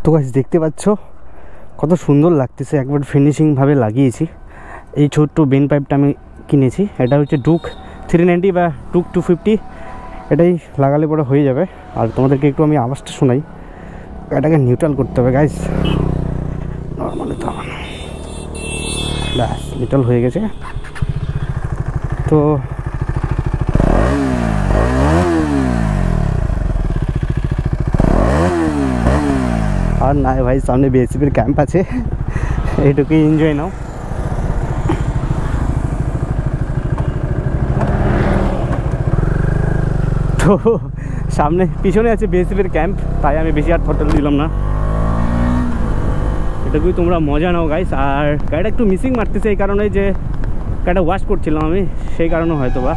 তো গাইস দেখতে পাচ্ছ কত সুন্দর লাগতেছে, একবার ফিনিশিং ভাবে লাগিয়েছি। এই ছোট্ট বেন পাইপটা আমি কিনেছি, এটা হচ্ছে ডুক 390 বা ডুক 250, এটাই লাগালে পরে হয়ে যাবে। আর তোমাদেরকে একটু আমি আওয়াজটা শোনাই, এটাকে নিউট্রাল করতে হবে গাইস, নর্মালি তো ব্যাস নিউট্রাল হয়ে গেছে। তো আর না ভাই, সামনে বিএসএফের ক্যাম্প আছে, এইটুকুই এনজয় নাও। তো সামনে পিছনে আছে বিএসএফের ক্যাম্প, তাই আমি বেশি আর থ্রটল দিলাম না, এটুকুই তোমরা মজা নাও গাইস। আর গাড়িটা একটু মিসিং মারতেছে এই কারণে যে গাড়িটা ওয়াশ করছিলাম আমি, সেই কারণে হয়তো বা।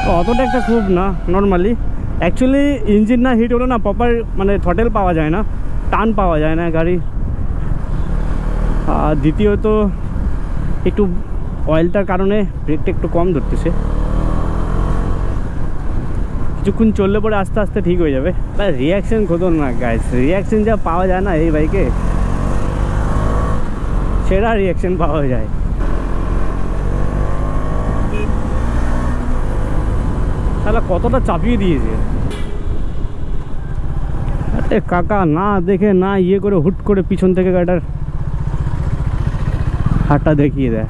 তো অতটা একটা খুব না, নর্মালি। অ্যাকচুয়ালি ইঞ্জিন না হিট হলো না প্রপার মানে থ্রটেল পাওয়া যায় না, টান পাওয়া যায় না গাড়ি। আর দ্বিতীয়ত একটু অয়েলটার কারণে ব্রেকটা একটু কম ধরতেছে, কিছুক্ষণ চললে পরে আস্তে আস্তে ঠিক হয়ে যাবে। But reaction Khatarnak guys, reaction যা পাওয়া যায় না এই বাইকে, সেরা রিয়াকশান পাওয়া যায়। তাহলে কতটা চাপিয়ে দিয়েছে আরে কাকা, না দেখে না ইয়ে করে হুট করে পিছন থেকে গাড়িটার হাতটা দেখিয়ে দেয়।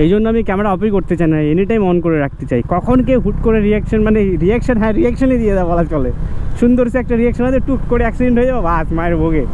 এই জন্য আমি ক্যামেরা অফই করতে চাই না, এনি টাইম অন করে রাখতে চাই। কখন কে হুট করে রিয়াকশান, মানে রিয়াকশান, হ্যাঁ রিয়াকশানই দিয়ে দেয় বলা চলে। সুন্দর সে একটা রিয়াকশান আছে, টুক করে অ্যাক্সিডেন্ট হয়ে যাবে, বাস মায়ের ভোগে।